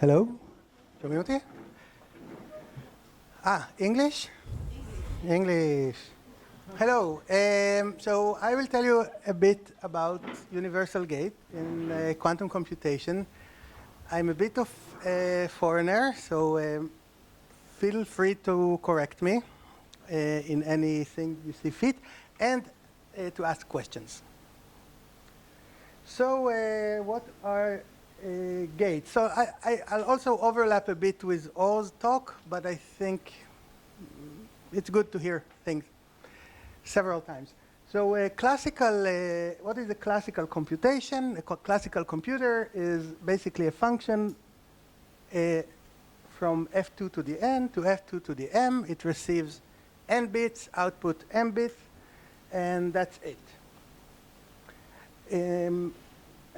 Hello? שומעים אותי? English? English. Hello. So I will tell you a bit about universal gate in quantum computation. I'm a bit of a foreigner, so feel free to correct me in anything you see fit, and to ask questions. So what are gates? So I'll also overlap a bit with Or's talk, but I think it's good to hear things several times. So what is a classical computation? A classical computer is basically a function from f2 to the n to f2 to the m. It receives n bits, output m bits, and that's it.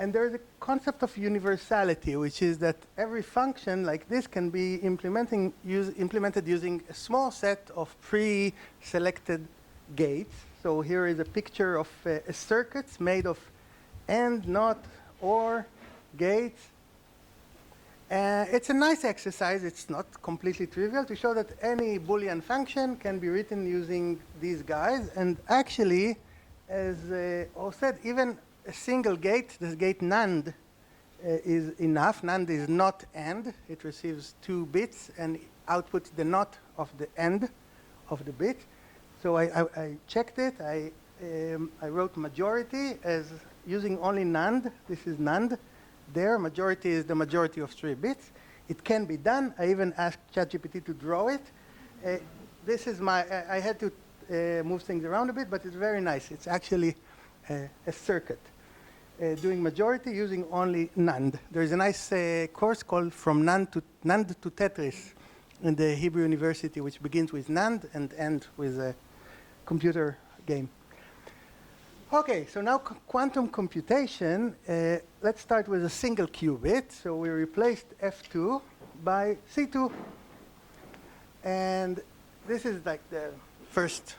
And there's a concept of universality, which is that every function like this can be implemented using a small set of pre-selected gates. So here is a picture of a circuit made of AND, NOT, OR gates. It's a nice exercise. It's not completely trivial to show that any Boolean function can be written using these guys. And actually, as Or said, even a single gate, this gate NAND, is enough. NAND is not AND. It receives 2 bits and outputs the NOT of the AND of the bit. So I checked it. I wrote majority as using only NAND. This is NAND. There, majority is the majority of 3 bits. It can be done. I even asked ChatGPT to draw it. This is I had to move things around a bit, but it's very nice. It's actually a circuit doing majority using only NAND. There's a nice course called From NAND to Tetris in the Hebrew University, which begins with NAND and ends with a computer game. Okay, so now quantum computation. Let's start with a single qubit. So we replaced F2 by C2. And this is like the first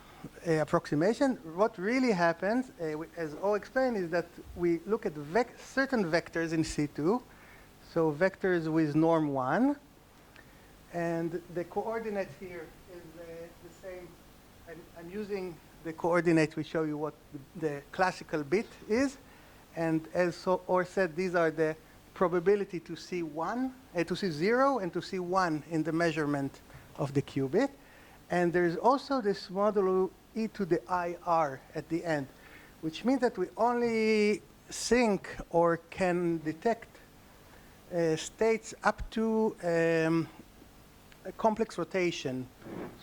approximation. What really happens, as O explained, is that we look at certain vectors in C2. So vectors with norm 1. And the coordinates here is the same. I'm using the coordinate we show you what the classical bit is. And as Or said, these are the probability to see 0 and to see 1 in the measurement of the qubit. And there's also this modulo e to the IR at the end, which means that we only think or can detect states up to a complex rotation.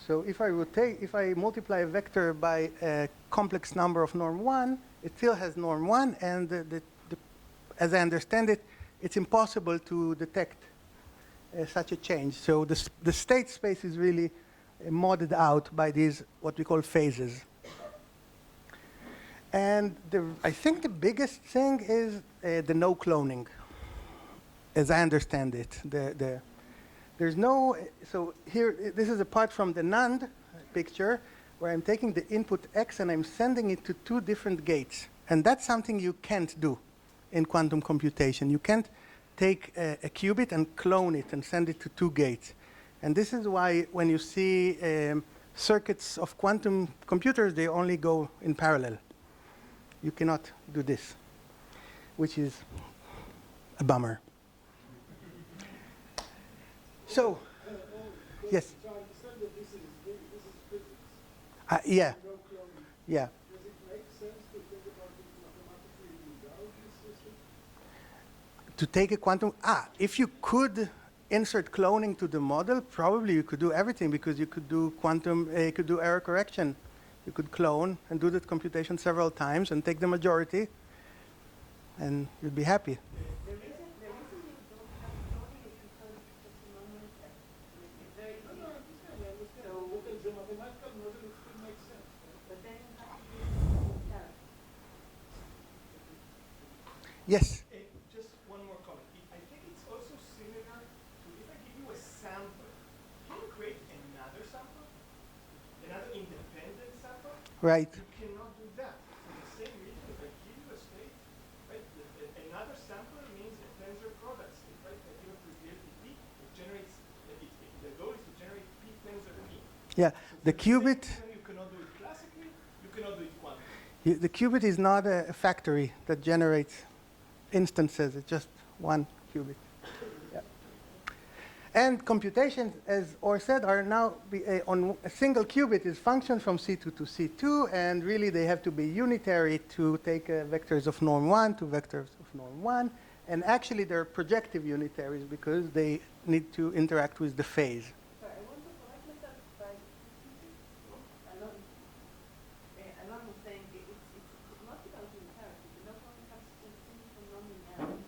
So if I multiply a vector by a complex number of norm 1, it still has norm 1, and as I understand it, it's impossible to detect such a change. So the state space is really modded out by these, what we call phases. And I think the biggest thing is the no cloning, as I understand it. There's no, so here, this is apart from the NAND picture, where I'm taking the input X and I'm sending it to 2 different gates. And that's something you can't do in quantum computation. You can't take a qubit and clone it and send it to 2 gates. And this is why when you see circuits of quantum computers, they only go in parallel. You cannot do this, which is a bummer. So, yes. So I understand that this is physics. Yeah. No cloning. Yeah. Does it make sense to think about it mathematically without this system? To take a quantum, if you could insert cloning to the model, probably you could do everything, because you could do you could do error correction. You could clone and do that computation several times and take the majority, and you'd be happy. The reason you don't have cloning is because it's a non effect. It's very easy. No, I understand. But as a mathematical model, it still makes sense. But then you have to do it with Yes. Just one more comment. I think it's also similar to if I give you a sample, can you create another sample? Another independent sample? Right. You cannot do that. For the same reason, if I give you a state, right, another sample means a tensor product state, right? I give a triviality Yeah, the qubit. You cannot do it classically, you cannot do it quantum. The qubit is not a factory that generates instances. It's just one qubit. Yeah. And computations, as Or said, are now on a single qubit is functions from C2 to C2, and really they have to be unitary to take vectors of norm 1 to vectors of norm 1. And actually they're projective unitaries because they need to interact with the phase. Sorry, I want to correct myself by Alon. Alon was saying it's not about unitarity. The no problem comes simply from non-linearity.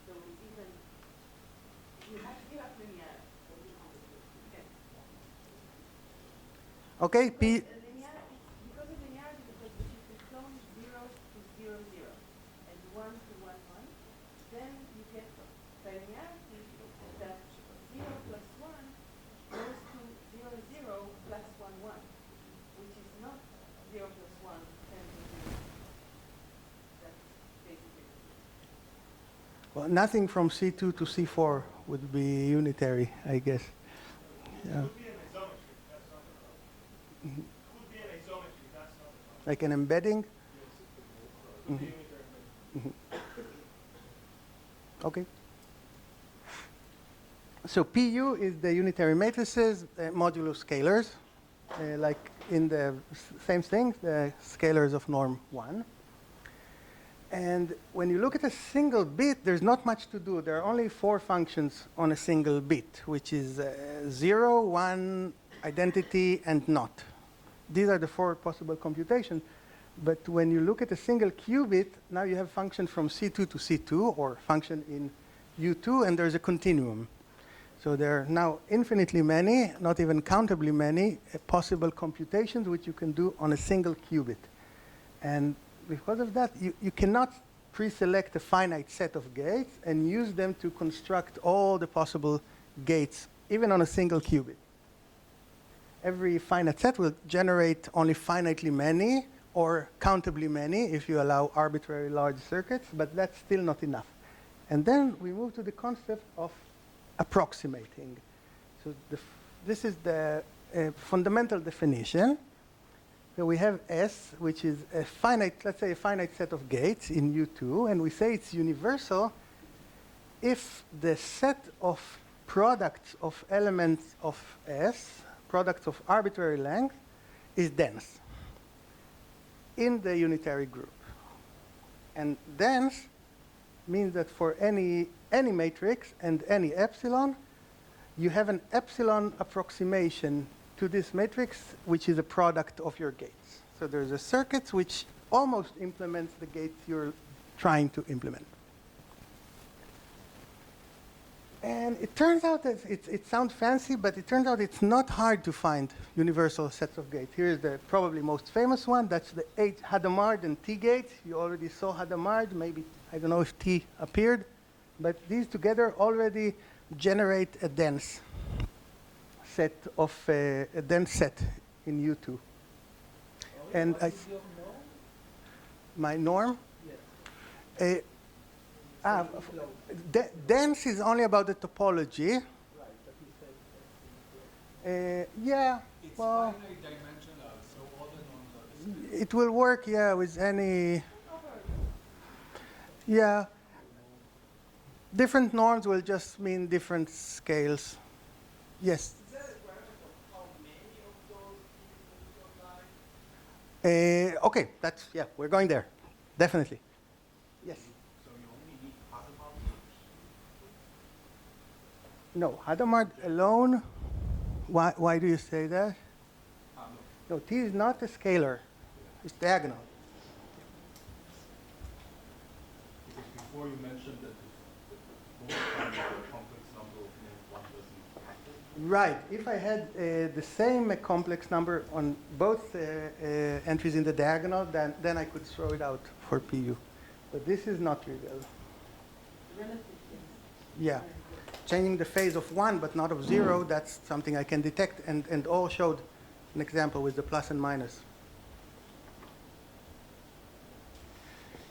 So it's even, you have to give up linearity. Okay, P. Linearity, because of linearity, because if you clone 0 to 0, 0, and 1 to 1, 1, then you get by linearity that 0 plus 1 goes to 0, 0 plus 1, 1, which is not 0 plus 1, 10 to 0. That's basically it. Well, nothing from C2 to C4 would be unitary, I guess. Yeah. It could be an isometry, that's not a problem. It could be an isometry, that's not a problem. Like an embedding. It could be unitary. Okay. So PU is the unitary matrices, modulo scalars, like in the same thing, the scalars of norm 1. And when you look at a single bit, there's not much to do. There are only 4 functions on a single bit, which is 0, 1, identity, and not. These are the 4 possible computations. But when you look at a single qubit, now you have function from C2 to C2, or function in U2, and there's a continuum. So there are now infinitely many, not even countably many, possible computations which you can do on a single qubit. And because of that, you cannot pre-select a finite set of gates and use them to construct all the possible gates, even on a single qubit. Every finite set will generate only finitely many or countably many if you allow arbitrary large circuits, but that's still not enough. And then we move to the concept of approximating. So this is the fundamental definition. So we have S, which is a finite, let's say a finite set of gates in U2, and we say it's universal if the set of products of elements of S, products of arbitrary length, is dense in the unitary group. And dense means that for any matrix and any epsilon, you have an epsilon approximation to this matrix, which is a product of your gates. So there's a circuit which almost implements the gates you're trying to implement. And it turns out that it sounds fancy, but it turns out it's not hard to find universal sets of gates. Here's the probably most famous one. That's the Hadamard and T gate. You already saw Hadamard. Maybe, I don't know if T appeared. But these together already generate a dense set of a dense set in U2. And my norm? Yes. Dense is only about the topology. Right, but you said Yeah, It's well, finite dimensional, so all the norms are the same. it will work, yeah, with any, yeah. Different norms will just mean different scales. Yes. Is that a parameter of how many of those you lie? Okay, that's, yeah, we're going there. Definitely. Yes. So you only need Hadamard. No, Hadamard alone. Why do you say that? No, T is not a scalar. It's diagonal. Because before you mentioned that both times the complex number of name one doesn't happen. Right. If I had the same complex number on both entries in the diagonal, then I could throw it out for PU. But this is not trivial. Relative, Yeah. Changing the phase of 1 but not of 0, that's something I can detect, and all showed an example with the plus and minus.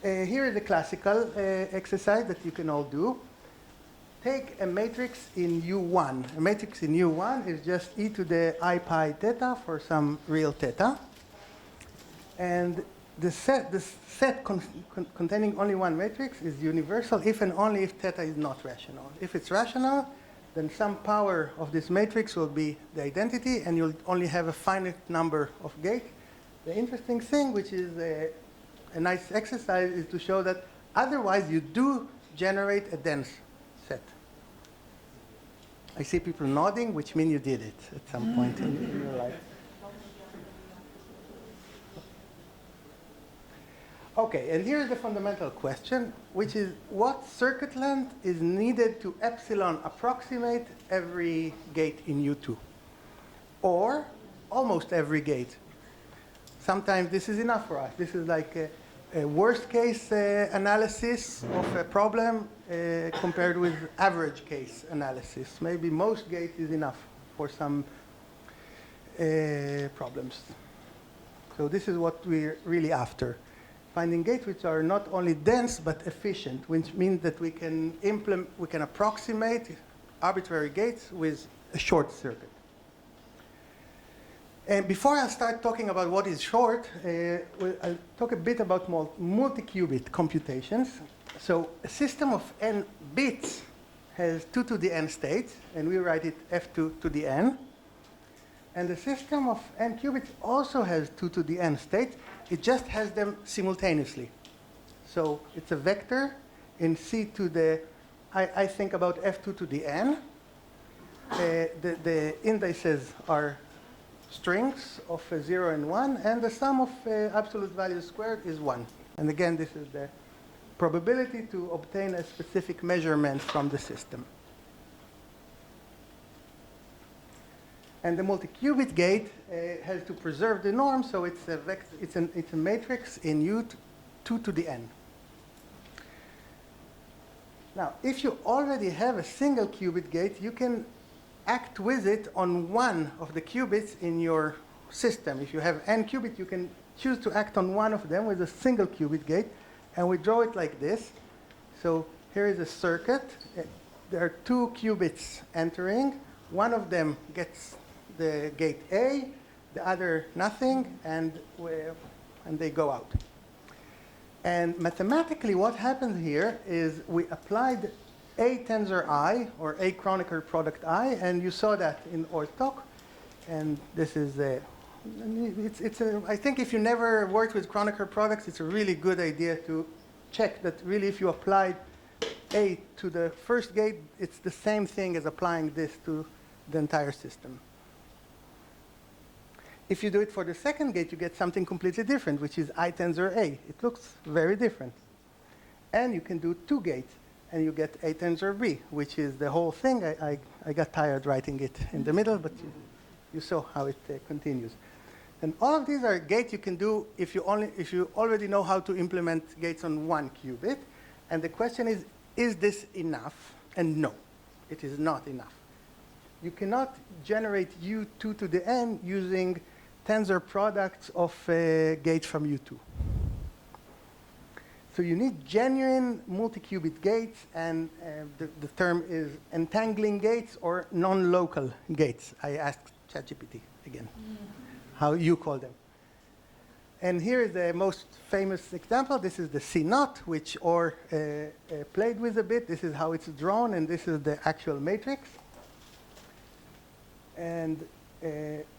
Here is a classical exercise that you can all do. take a matrix in U1. A matrix in U1 is just e to the I pi theta for some real theta. And the set containing only one matrix is universal if and only if theta is not rational. If it's rational, then some power of this matrix will be the identity, and you'll only have a finite number of gates. The interesting thing, which is a nice exercise, is to show that otherwise you do generate a dense set. I see people nodding, which means you did it at some point in your life. Okay, and here's the fundamental question, which is what circuit length is needed to epsilon approximate every gate in U2? Or almost every gate. Sometimes this is enough for us. This is like a worst case analysis of a problem compared with average case analysis. Maybe most gates is enough for some problems. So this is what we're really after. Finding gates which are not only dense but efficient, which means that we can approximate arbitrary gates with a short circuit. And before I start talking about what is short, I'll talk a bit about multi-qubit computations. So a system of n bits has 2 to the n states, and we write it f2 to the n. And the system of n qubits also has 2 to the n states. It just has them simultaneously. So it's a vector in C to the, I think about f2 to the n. The indices are strings of 0 and 1, and the sum of absolute values squared is 1. And again, this is the probability to obtain a specific measurement from the system. And the multi-qubit gate has to preserve the norm, so it's a matrix in U2 to the n. Now, if you already have a single qubit gate, you can act with it on one of the qubits in your system. If you have n qubits, you can choose to act on one of them with a single qubit gate, and we draw it like this. So here is a circuit. There are 2 qubits entering. One of them gets the gate A, the other nothing, and they go out. And mathematically, what happens here is we applied A tensor I, or A Kronecker product I, and you saw that in our talk. And this is I think if you never worked with Kronecker products, it's a really good idea to check that really if you applied A to the first gate, it's the same thing as applying this to the entire system. If you do it for the second gate, you get something completely different, which is I tensor A. It looks very different. And you can do 2 gates, and you get A tensor B, which is the whole thing. I got tired writing it in the middle, but you saw how it continues. And all of these are gates you can do if you already know how to implement gates on 1 qubit. And the question is this enough? And no, it is not enough. You cannot generate U2 to the n using tensor products of gates from U2. So you need genuine multi-qubit gates, and the term is entangling gates or non-local gates. I asked ChatGPT again how you call them. And here is the most famous example. This is the C0, which Or played with a bit. This is how it's drawn, and this is the actual matrix. And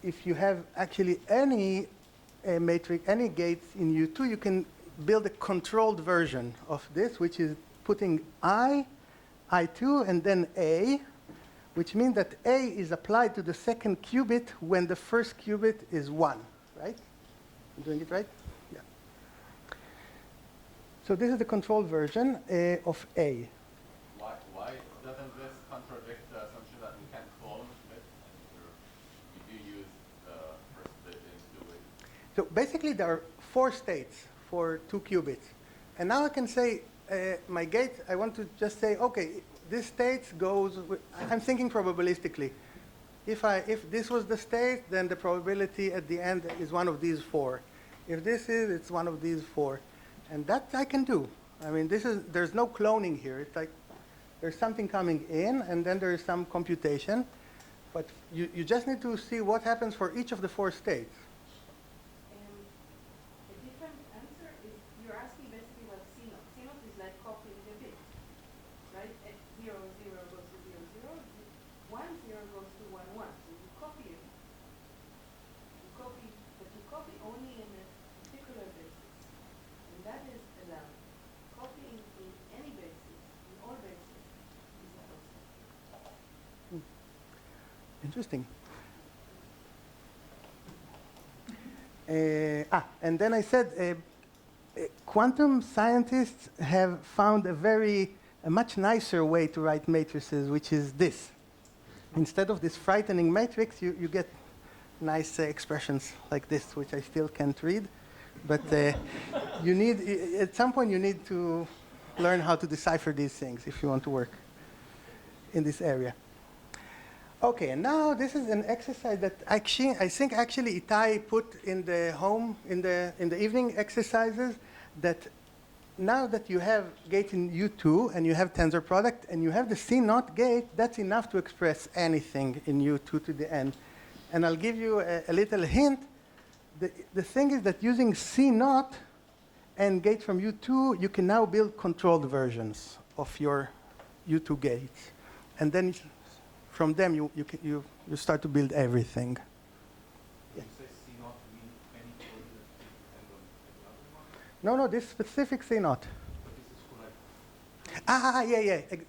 if you have actually any matrix, any gates in U2, you can build a controlled version of this, which is putting I2, and then A, which means that A is applied to the second qubit when the first qubit is 1, right? I'm doing it right? Yeah. So this is the controlled version of A. Why doesn't this contradict the assumption that we can clone bits? We do use the first bit in 2 ways. So basically, there are 4 states for 2 qubits. And now I can say, my gate, I want to just say, okay, this state goes, I'm thinking probabilistically. If this was the state, then the probability at the end is one of these 4. If this is, it's one of these 4. And that I can do. I mean, there's no cloning here. It's like there's something coming in, and then there is some computation. But you just need to see what happens for each of the 4 states. A different answer is you're asking basically what C naught. C naught is like copying a bit, right? 0, 0 goes to 0, 0. 1, 0 goes to 1, 1. So you copy it. But you copy only in a particular basis. And that is allowed. Copying in any basis, in all bases, is not possible. Interesting. And then I said, quantum scientists have found a much nicer way to write matrices, which is this. Instead of this frightening matrix, you get nice expressions like this, which I still can't read. But you need, at some point, you need to learn how to decipher these things if you want to work in this area. Okay, and now this is an exercise that I think actually Itai put in the evening exercises, that now that you have gate in U2 and you have tensor product and you have the C naught gate, that's enough to express anything in U2 to the n. And I'll give you a little hint. The thing is that using C naught and gate from U2, you can now build controlled versions of your U2 gates. And then from them, you start to build everything. You say C naught mean any code that depend on another one? No, this specific C naught. But this is for like...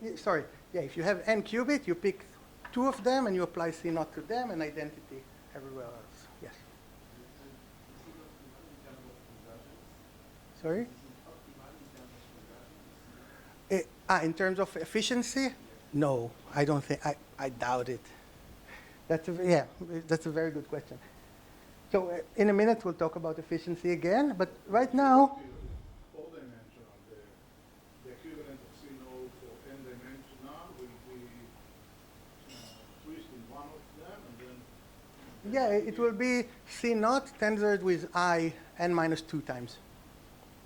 Yeah. Sorry. Yeah, if you have n qubit, you pick 2 of them and you apply C naught to them and identity everywhere else. Yes. Sorry? In terms of efficiency? No, I don't think, I doubt it. That's a very good question. So in a minute we'll talk about efficiency again, but right now, 4-dimensional, the equivalent of C naught for n-dimensional will be twisting one of them and then... yeah, it will be C naught tensored with I n minus 2 times.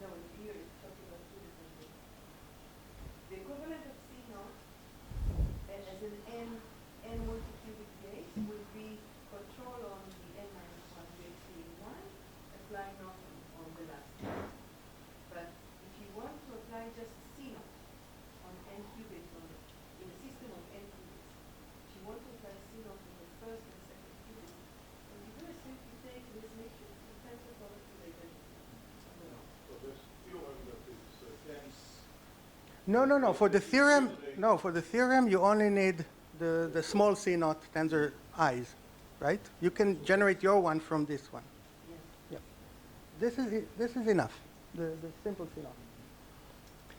No, here it's talking about 2 different things. The equivalent of C naught as an n multi-qubit gate will be control on the n minus 1 gate being 1, apply naught on the last one. But if you want to apply just C naught on n qubits in a system of n qubits, if you want to apply C naught on the first and second qubit, what you do is simply take this matrix and tensor product to the identity. So this theorem that is dense... No. For the theorem, you only need the small C naught tensor i's, right? You can generate your one from this one. Yes. Yeah. This is enough. The simple C naught.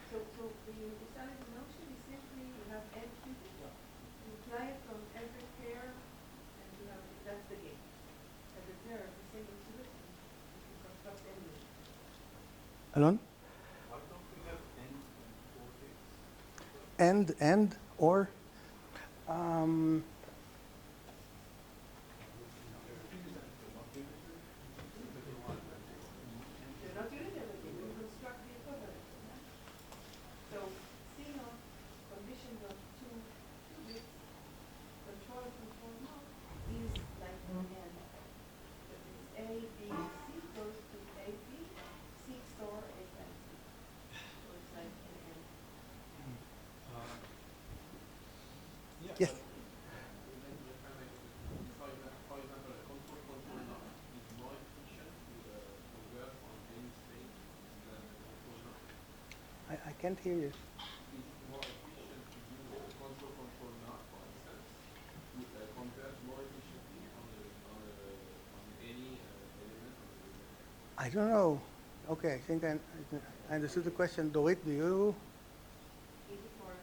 So the universality notion is simply you have n qubits, you apply it from every pair, and you have that's the gate. Every pair of the single qubits, you can construct any. Alon? Why don't we have n and 4 gates? And, or? They're not unitary, you can construct the equivalent. So C naught conditioned on 2 qubits, control naught is like an n. But it's A, B, C goes to A, B, C XOR A times C. So it's like an n. Yes. For example, a control knot is more efficient to convert on any state than a control knot. I can't hear you. Is it more efficient to use a control knot, for instance, to convert more efficiently on any element of the I don't know. Okay, I think I understood the question. Dorit, do you? Is it more,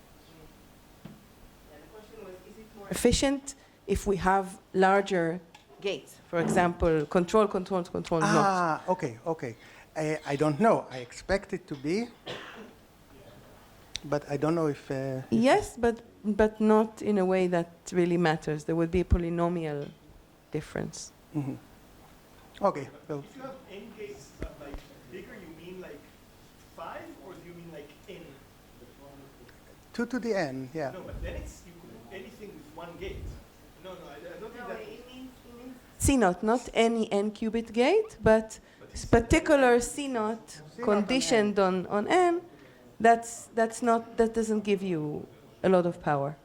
yeah, the question was, is it more efficient if we have larger gates? For example, control not. Okay. I don't know. I expect it to be, but I don't know if... Yes, but not in a way that really matters. There would be a polynomial difference. Mhm. Okay, so... If you have n gates like bigger, you mean like 5, or do you mean like n? 2 to the n, yeah. No, but then it's, you could do anything with one gate. No, I don't think No, that. it means C naught, not any n qubit gate, but particular C naught conditioned on n. That's not, that doesn't give you a lot of power.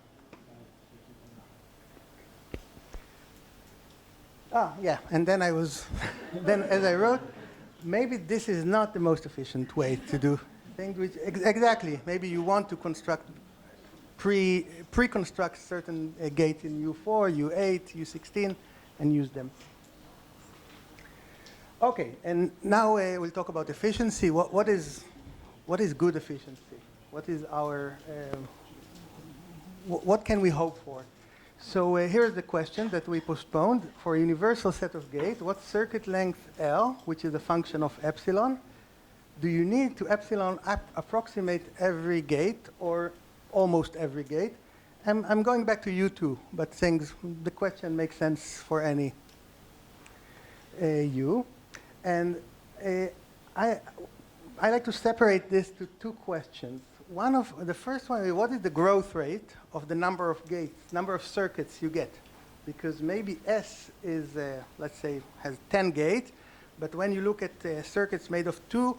Ah, yeah, and then I was, then as I wrote, maybe this is not the most efficient way to do things, which, exactly, maybe you want to construct, pre-construct certain gates in U4, U8, U16, and use them. Okay, and now we'll talk about efficiency. What is good efficiency? What is our, what can we hope for? So here's the question that we postponed. For a universal set of gates, what circuit length L, which is a function of epsilon, do you need to epsilon approximate every gate or almost every gate? I'm going back to U2, but the question makes sense for any U. And I like to separate this to two questions. The first one is, what is the growth rate of the number of gates, number of circuits you get? Because maybe S is, let's say, has 10 gates, but when you look at circuits made of two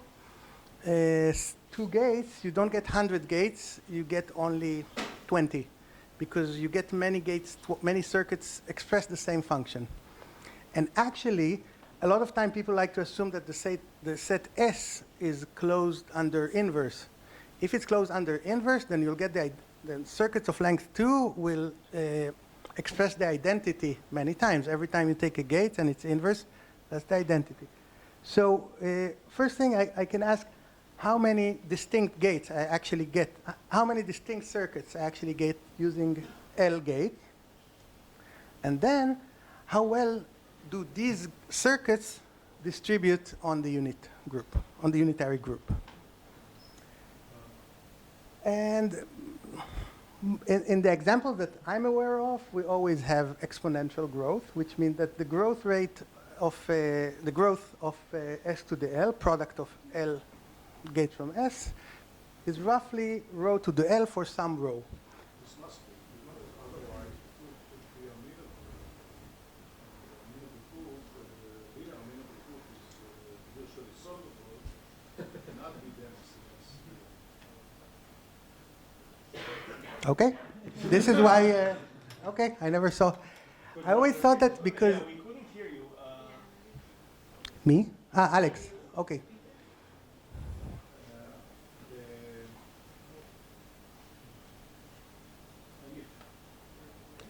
gates, you don't get 100 gates, you get only 20, because you get many gates, many circuits express the same function. And actually, a lot of time people like to assume that the set S is closed under inverse. If it's closed under inverse, then you'll get the circuits of length 2 will express the identity many times. Every time you take a gate and it's inverse, that's the identity. So first thing I can ask, how many distinct gates I actually get? How many distinct circuits I actually get using L gate? And then, how well do these circuits distribute on the unit group, on the unitary group? And in the example that I'm aware of, we always have exponential growth, which means that the growth rate of S to the L, product of L gates from S, is roughly rho to the L for some rho. This must be, because otherwise it would be amenable. Linear amenable proof is virtually solvable, cannot be dense. Okay, this is why, okay, I never saw. I always thought that because. Yeah, we couldn't hear you. Me? Ah, Alex, okay.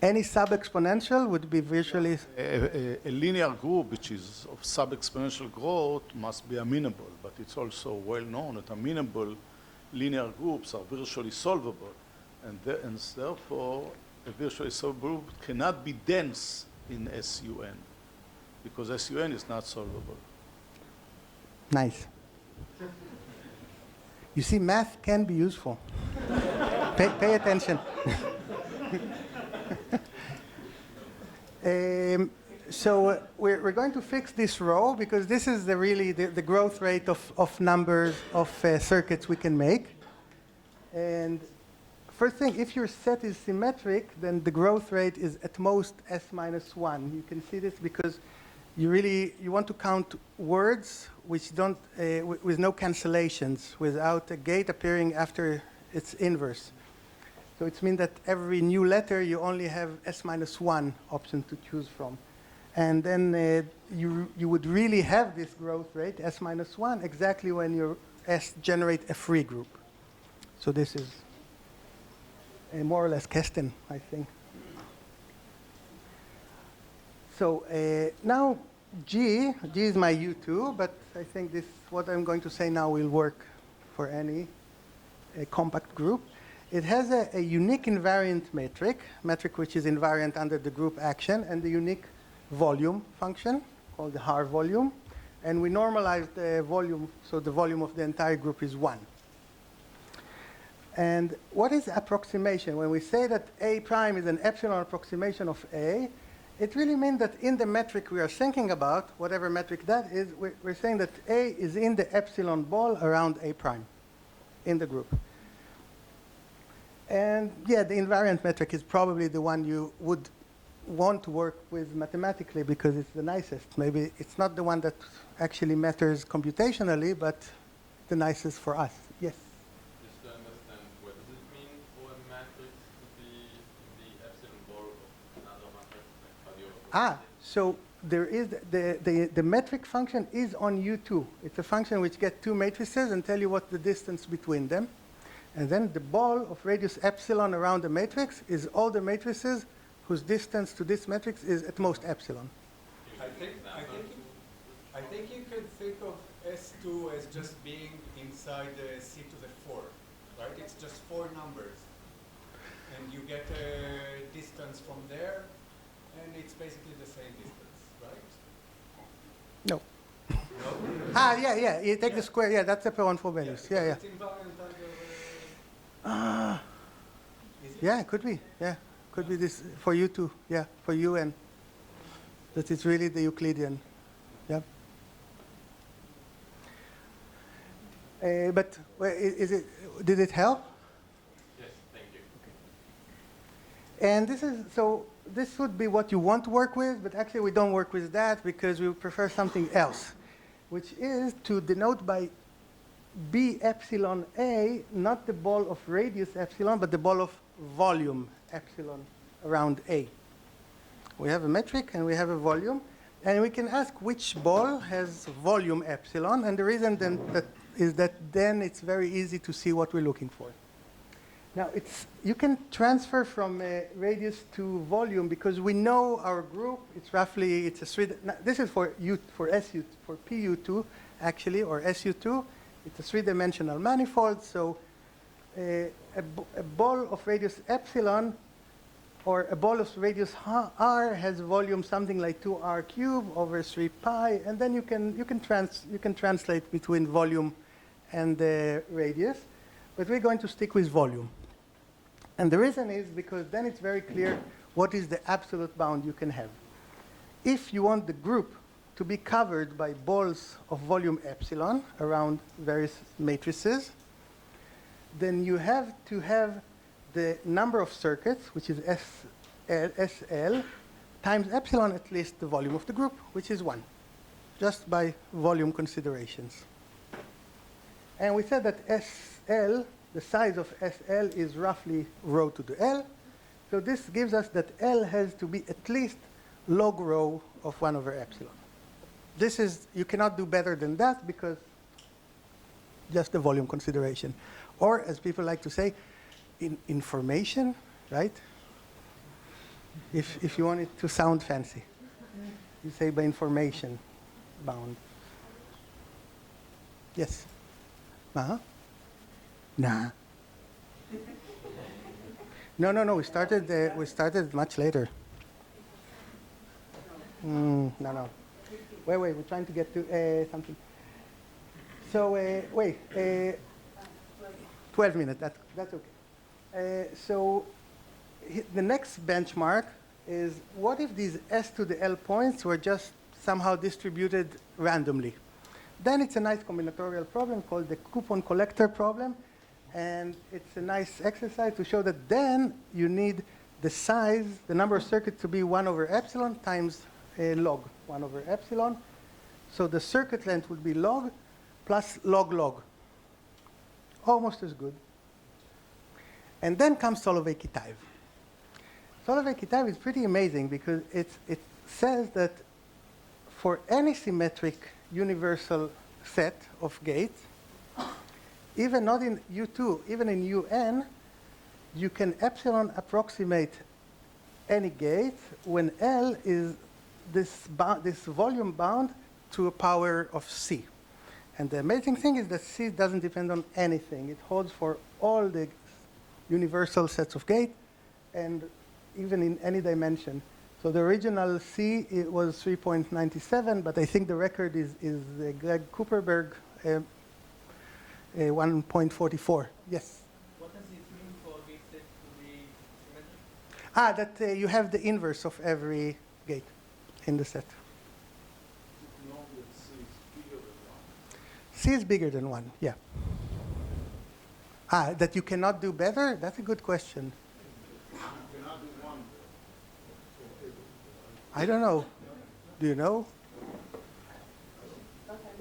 Any sub-exponential would be virtually. A linear group which is of sub-exponential growth must be amenable, but it's also well known that amenable linear groups are virtually solvable, and therefore a virtually solvable group cannot be dense in SUN, because SUN is not solvable. Nice. You see, math can be useful. Pay attention. So we're going to fix this rho because this is really the growth rate of numbers of circuits we can make. And first thing, if your set is symmetric, then the growth rate is at most S minus 1. You can see this because you want to count words which don't, with no cancellations, without a gate appearing after its inverse. So it means that every new letter, you only have S minus 1 option to choose from. And then you would really have this growth rate, S minus 1, exactly when your S generate a free group. So this is more or less Kesten, I think. So now G is my U2, but I think what I'm going to say now will work for any compact group. It has a unique invariant metric which is invariant under the group action, and the unique volume function called the Haar volume. And we normalize the volume, so the volume of the entire group is 1. And what is approximation? When we say that A prime is an epsilon approximation of A, it really means that in the metric we are thinking about, whatever metric that is, we're saying that A is in the epsilon ball around A prime in the group. And yeah, the invariant metric is probably the one you would want to work with mathematically because it's the nicest. Maybe it's not the one that actually matters computationally, but the nicest for us. Yes? Just to understand, what does it mean for a matrix to be the epsilon ball of another matrix? Like how do you So there is the metric function is on U2. It's a function which gets two matrices and tell you what the distance between them. And then the ball of radius epsilon around the matrix is all the matrices whose distance to this matrix is at most epsilon. I think you could think of S2 as just being inside the C to the 4, right? It's just 4 numbers. And you get a distance from there, and it's basically the same distance, right? No. No? Yeah. You take the square. Yeah, that's a one for values. Yeah. It's invariant is it? Yeah, it could be. Yeah, could be this for you too. Yeah, for UN. That it's really the Euclidean. Yeah. But is it? Did it help? Yes, thank you. And this is so. This would be what you want to work with, but actually we don't work with that because we prefer something else, which is to denote by B epsilon A, not the ball of radius epsilon, but the ball of volume epsilon around A. We have a metric and we have a volume, and we can ask which ball has volume epsilon, and the reason then is that then it's very easy to see what we're looking for. Now, you can transfer from radius to volume because we know our group. It's roughly a this is for SU for PU2 actually, or SU2. It's a three-dimensional manifold. So a ball of radius epsilon or a ball of radius r has volume something like 2r cubed over 3 pi, and then you can translate between volume and the radius. But we're going to stick with volume. And the reason is because then it's very clear what is the absolute bound you can have. If you want the group to be covered by balls of volume epsilon around various matrices, then you have to have the number of circuits, which is SL, times epsilon at least the volume of the group, which is 1, just by volume considerations. And we said that SL, the size of SL is roughly rho to the L. So this gives us that L has to be at least log rho of 1 over epsilon. This is, you cannot do better than that because just the volume consideration. Or, as people like to say, in information, right? If you want it to sound fancy, you say by information bound. Yes? Uh-huh. Nah. No. We started much later. No. Wait. We're trying to get to something. So wait. 12 minutes. That's okay. So the next benchmark is what if these S to the L points were just somehow distributed randomly? Then it's a nice combinatorial problem called the coupon collector problem. And it's a nice exercise to show that then you need the size, the number of circuits to be 1 over epsilon times log 1 over epsilon. So the circuit length would be log plus log. Almost as good. And then comes Solovay Kitaev. Solovay Kitaev is pretty amazing because it says that for any symmetric universal set of gates, even not in U2, even in UN, you can epsilon approximate any gate when L is this volume bound to a power of C. And the amazing thing is that C doesn't depend on anything. It holds for all the universal sets of gates and even in any dimension. So the original C it was 3.97, but I think the record is Greg Kuperberg 1.44. Yes? What does it mean for a gate set to be symmetric? That you have the inverse of every gate in the set. C is bigger than 1, yeah. That you cannot do better? That's a good question. I don't know. Do you know?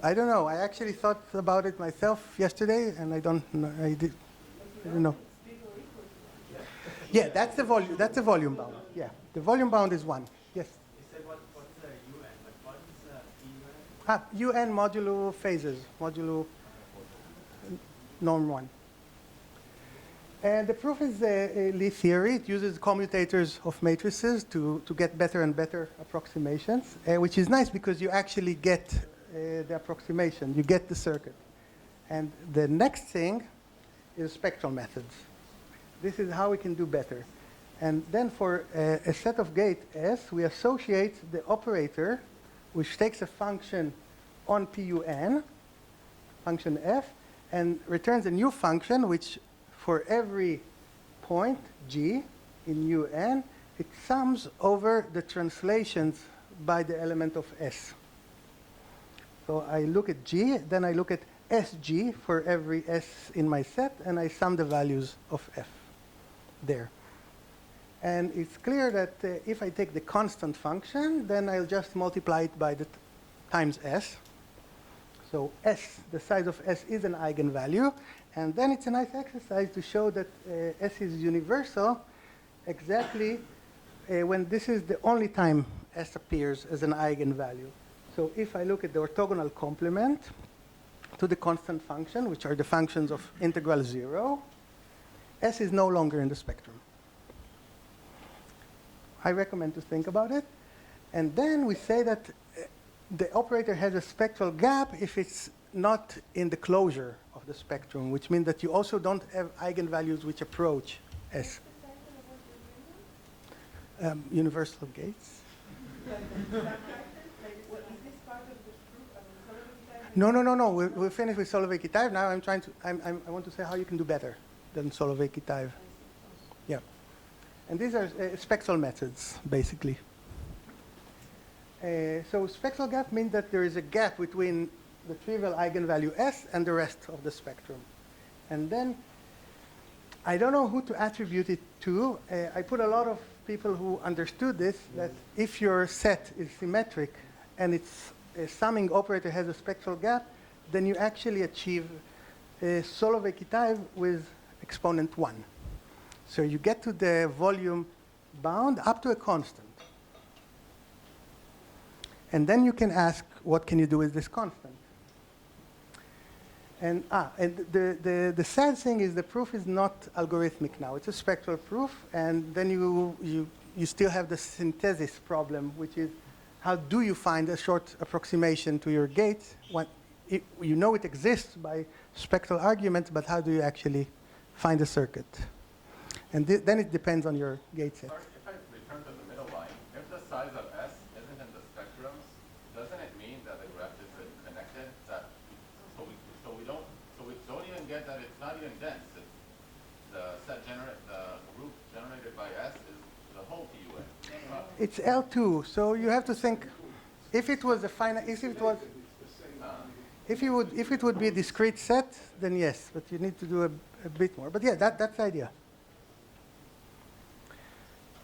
I don't know. I actually thought about it myself yesterday, and I don't know. I don't know. Yeah, that's the volume. That's the volume bound. Yeah, the volume bound is 1. Yes. You said what's the UN? But what is UN? UN modulo phases, modulo norm 1. And the proof is Lie theory. It uses commutators of matrices to get better and better approximations, which is nice because you actually get the approximation. You get the circuit. And the next thing is spectral methods. This is how we can do better. And then for a set of gate S, we associate the operator, which takes a function on PUN, function f, and returns a new function, which for every point, G, in UN, it sums over the translations by the element of S. So I look at G, then I look at SG for every S in my set, and I sum the values of F there. And it's clear that if I take the constant function, then I'll just multiply it by the times S. So S, the size of S is an eigenvalue. And then it's a nice exercise to show that S is universal exactly when this is the only time S appears as an eigenvalue. So if I look at the orthogonal complement to the constant function, which are the functions of integral 0, S is no longer in the spectrum. I recommend to think about it. And then we say that the operator has a spectral gap if it's not in the closure of the spectrum, which means that you also don't have eigenvalues which approach S. Universal gates. No. We're finished with Solovay Kitaev. Now I want to say how you can do better than Solovay Kitaev. Yeah. And these are spectral methods, basically. So spectral gap means that there is a gap between the trivial eigenvalue S and the rest of the spectrum. And then I don't know who to attribute it to. I put a lot of people who understood this, that if your set is symmetric and its summing operator has a spectral gap, then you actually achieve Solovay Kitaev with exponent 1. So you get to the volume bound up to a constant. And then you can ask, what can you do with this constant? And the sad thing is the proof is not algorithmic now. It's a spectral proof, and then you still have the synthesis problem, which is how do you find a short approximation to your gate? You know it exists by spectral arguments, but how do you actually find a circuit? And then it depends on your gate set. Sorry, if I return to the middle line, if the size of S isn't in the spectrums, doesn't it mean that the graph is connected? So we don't even get that it's not even dense. It's the group generated by S is the whole PUN. It's L2, so you have to think if it was a finite, if it would be a discrete set, then yes, but you need to do a bit more. But yeah, that's the idea.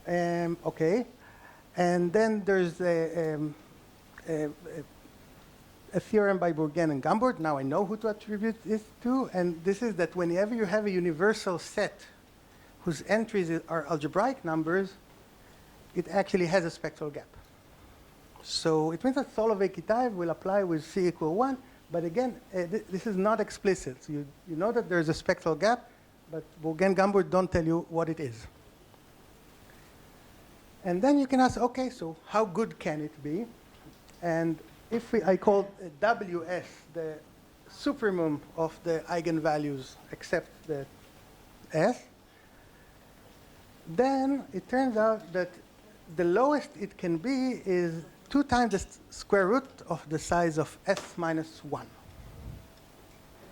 Okay, and then there's a theorem by Bourgain and Gambord. Now I know who to attribute this to, and this is that whenever you have a universal set whose entries are algebraic numbers, it actually has a spectral gap. So it means that Solovay Kitaev will apply with C equal 1, but again, this is not explicit. So you know that there's a spectral gap, but Bourgain and Gambord don't tell you what it is. And then you can ask, okay, so how good can it be? And if I call WS the supremum of the eigenvalues except the S, then it turns out that the lowest it can be is 2 times the square root of the size of S minus 1.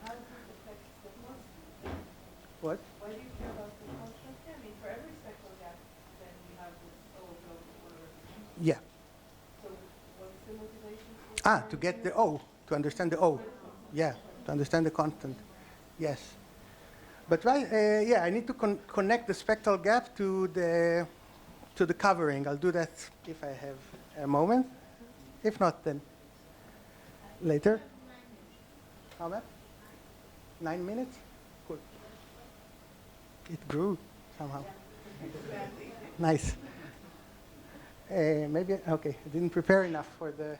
How does this affect the constant? What? Why do you care about the constant? I mean, for every spectral gap, then we have this overflow order. Yeah. So what's the motivation? To get the O, to understand the O. Yeah, to understand the constant. Yes. But yeah, I need to connect the spectral gap to the covering. I'll do that if I have a moment. If not, then later. How much? 9 minutes? Cool. It grew somehow. Nice. Maybe, okay, I didn't prepare enough for the...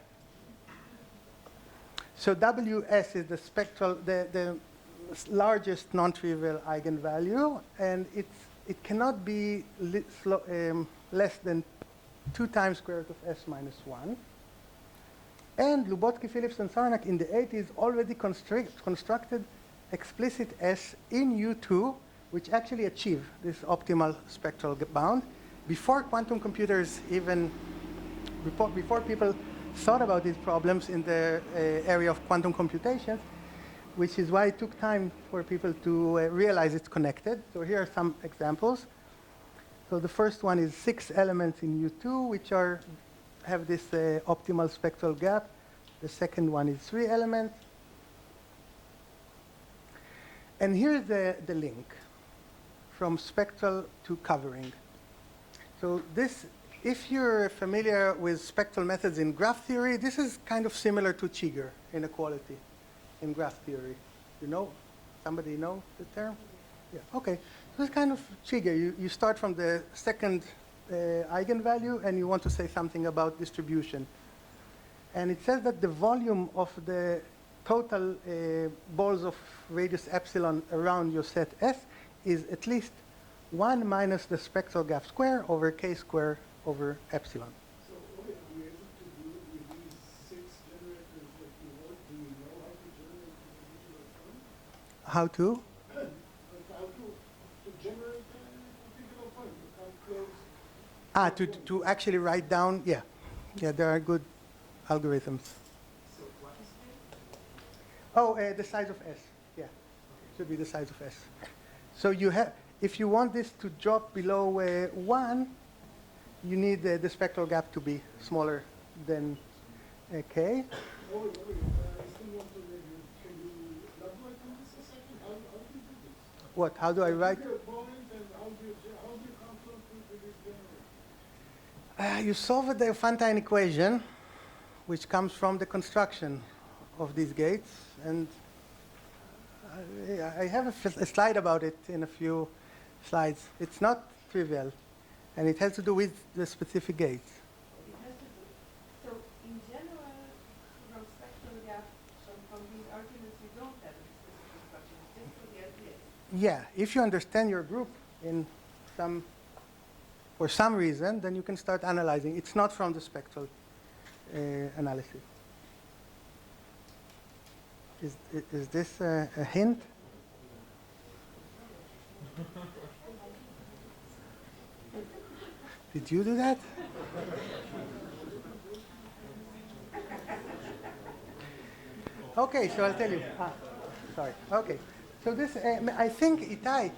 So WS is the spectral, the largest non-trivial eigenvalue, and it cannot be less than 2 times square root of S minus 1. And Lubotsky, Phillips, and Sarnak in the 80s already constructed explicit S in U2, which actually achieve this optimal spectral bound. Before quantum computers even, before people thought about these problems in the area of quantum computation, which is why it took time for people to realize it's connected. So here are some examples. So the first one is 6 elements in U2, which have this optimal spectral gap. The second one is 3 elements. And here's the link from spectral to covering. So this, if you're familiar with spectral methods in graph theory, this is kind of similar to Cheeger inequality in graph theory. You know? Somebody know the term? Yeah, okay. So it's kind of Cheeger. You start from the second eigenvalue, and you want to say something about distribution. And it says that the volume of the total balls of radius epsilon around your set S is at least 1 minus the spectral gap square over k square over epsilon. So what are we able to do with these 6 generators that you want? Do you know how to generate a particular point? How to? Like how to generate a particular point, to come close. To actually write down, yeah. Yeah, there are good algorithms. So what is it? Oh, the size of S. Yeah, should be the size of S. So you have, if you want this to drop below 1, you need the spectral gap to be smaller than k. I still want to maybe, can you elaborate on this a second? How do you do this? What? How do I write? Your point, and how do you come close to this generator? You solve the Diophantine equation, which comes from the construction of these gates, and I have a slide about it in a few slides. It's not trivial, and it has to do with the specific gates. It has to do. So in general, from spectral gap, from these arguments, you don't have a specific construction. It's just for the LPS. Yeah, if you understand your group for some reason, then you can start analyzing. It's not from the spectral analysis. Is this a hint? Did you do that? Okay, so I'll tell you. Sorry. Okay. So this, I think Itai,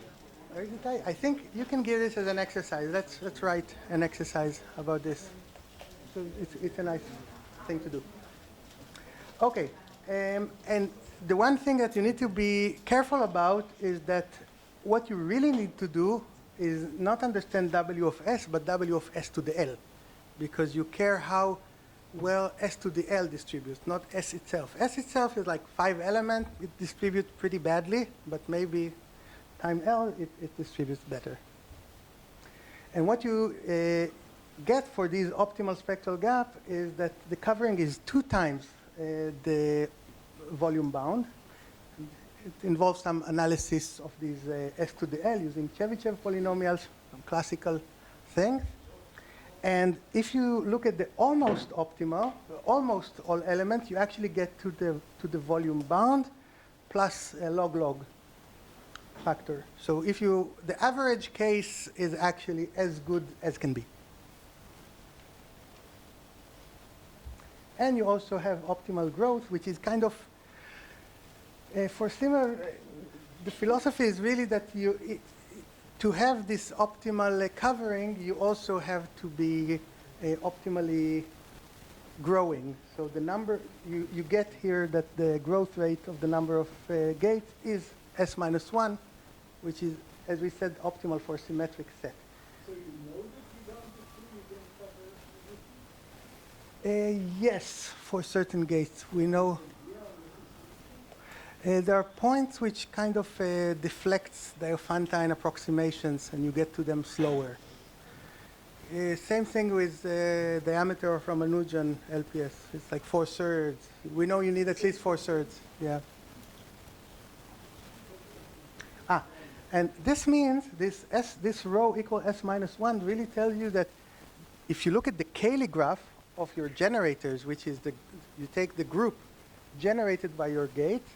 where is Itai? I think you can give this as an exercise. Let's write an exercise about this. So it's a nice thing to do. Okay. And the one thing that you need to be careful about is that what you really need to do is not understand W of S, but W of S to the L, because you care how well S to the L distributes, not S itself. S itself is like 5 elements. It distributes pretty badly, but maybe time L, it distributes better. And what you get for these optimal spectral gap is that the covering is 2 times the volume bound. It involves some analysis of these S to the L using Chebyshev polynomials, some classical things. And if you look at the almost optimal, almost all elements, you actually get to the volume bound plus a log-log factor. So if the average case is actually as good as can be. And you also have optimal growth, which is kind of, for similar, the philosophy is really that to have this optimal covering, you also have to be optimally growing. So the number, you get here that the growth rate of the number of gates is S minus 1, which is, as we said, optimal for symmetric set. So you know that without the tree you can cover everything? Yes, for certain gates. We know there are points which kind of deflects the Diophantine approximations, and you get to them slower. Same thing with diameter of Ramanujan LPS. It's like 4/3. We know you need at least 4/3. Yeah. And this means this rho equal S minus 1 really tells you that if you look at the Cayley graph of your generators, which is you take the group generated by your gate,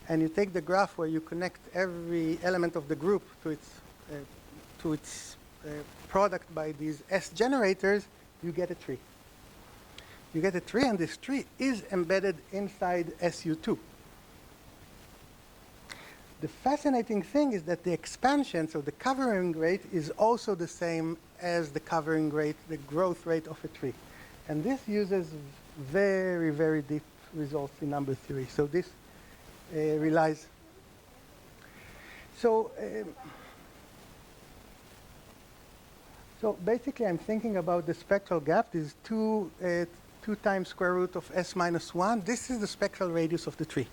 and you take the graph where you connect every element of the group to its product by these S generators, you get a tree. You get a tree, and this tree is embedded inside SU2. The fascinating thing is that the expansion, so the covering rate, is also the same as the covering rate, the growth rate of a tree. And this uses very, very deep results in number theory. So this relies. So basically, I'm thinking about the spectral gap. This is 2 times square root of S minus 1. This is the spectral radius of the tree.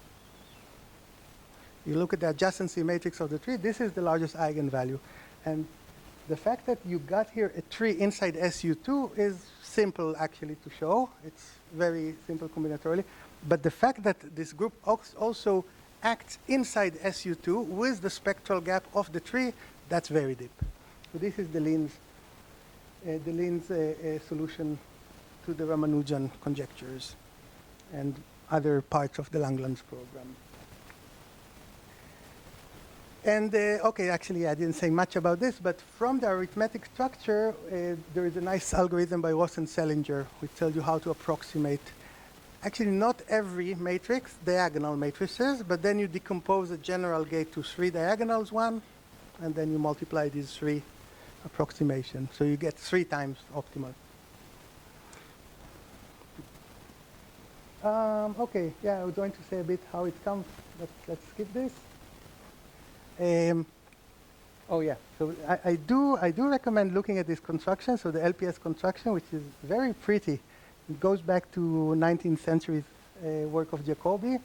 You look at the adjacency matrix of the tree, this is the largest eigenvalue. And the fact that you got here a tree inside SU2 is simple, actually, to show. It's very simple combinatorially. But the fact that this group also acts inside SU2 with the spectral gap of the tree, that's very deep. So this is the Lin's solution to the Ramanujan conjectures and other parts of the Langlands program. And okay, actually, I didn't say much about this, but from the arithmetic structure, there is a nice algorithm by Ross and Selinger which tells you how to approximate, actually not every matrix, diagonal matrices, but then you decompose a general gate to 3 diagonals, 1, and then you multiply these 3 approximations. So you get 3 times optimal. Okay, yeah, I was going to say a bit how it comes, but let's skip this. Oh yeah, so I do recommend looking at this construction, so the LPS construction, which is very pretty. It goes back to 19th century work of Jacobi.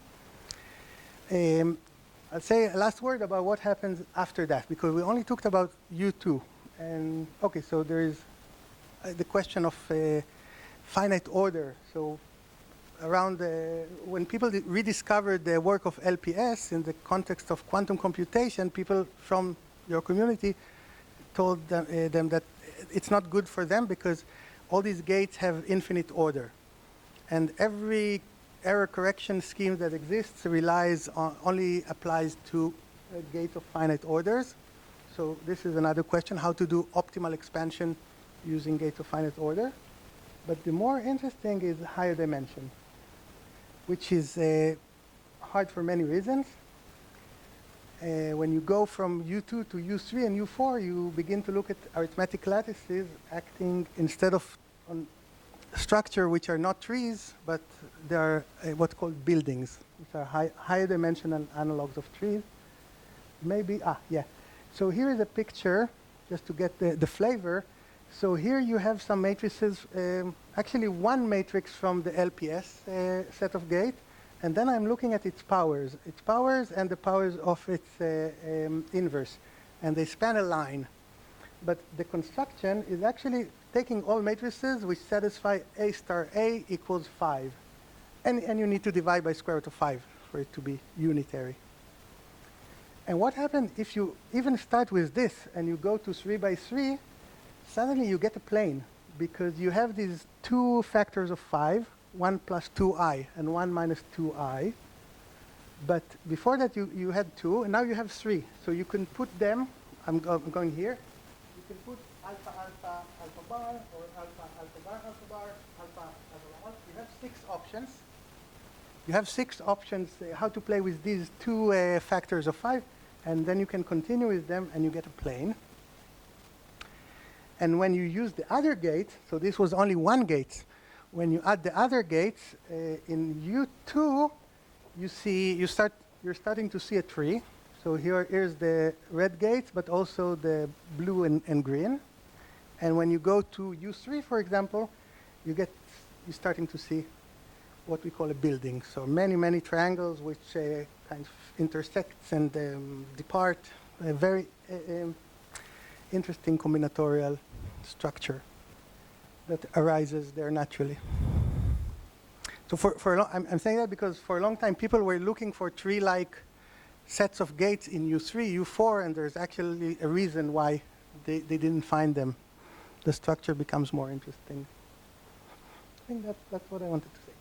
I'll say a last word about what happens after that, because we only talked about U2. And okay, so there is the question of finite order. So around when people rediscovered the work of LPS in the context of quantum computation, people from your community told them that it's not good for them because all these gates have infinite order. And every error correction scheme that exists only applies to a gate of finite orders. So this is another question, how to do optimal expansion using gates of finite order. But the more interesting is higher dimension, which is hard for many reasons. When you go from U2 to U3 and U4, you begin to look at arithmetic lattices acting instead of on structure which are not trees, but they are what's called buildings, which are higher dimensional analogs of trees. Maybe, yeah. So here is a picture, just to get the flavor. So here you have some matrices, actually one matrix from the LPS set of gate, and then I'm looking at its powers and the powers of its inverse, and they span a line. But the construction is actually taking all matrices which satisfy A star A equals 5. And you need to divide by square root of 5 for it to be unitary. And what happens if you even start with this and you go to 3 by 3, suddenly you get a plane because you have these 2 factors of 5, 1 plus 2i and 1 minus 2i. But before that you had 2, and now you have 3. So you can put them, I'm going here, you can put alpha alpha alpha bar, or alpha alpha bar alpha bar, alpha alpha bar. You have 6 options. You have 6 options how to play with these 2 factors of 5, and then you can continue with them and you get a plane. And when you use the other gate, so this was only one gate, when you add the other gates in U2, you're starting to see a tree. So here's the red gates, but also the blue and green. And when you go to U3, for example, you're starting to see what we call a building. So many triangles which kind of intersect and depart. A very interesting combinatorial structure that arises there naturally. So I'm saying that because for a long time people were looking for tree-like sets of gates in U3, U4, and there's actually a reason why they didn't find them. The structure becomes more interesting. I think that's what I wanted to say.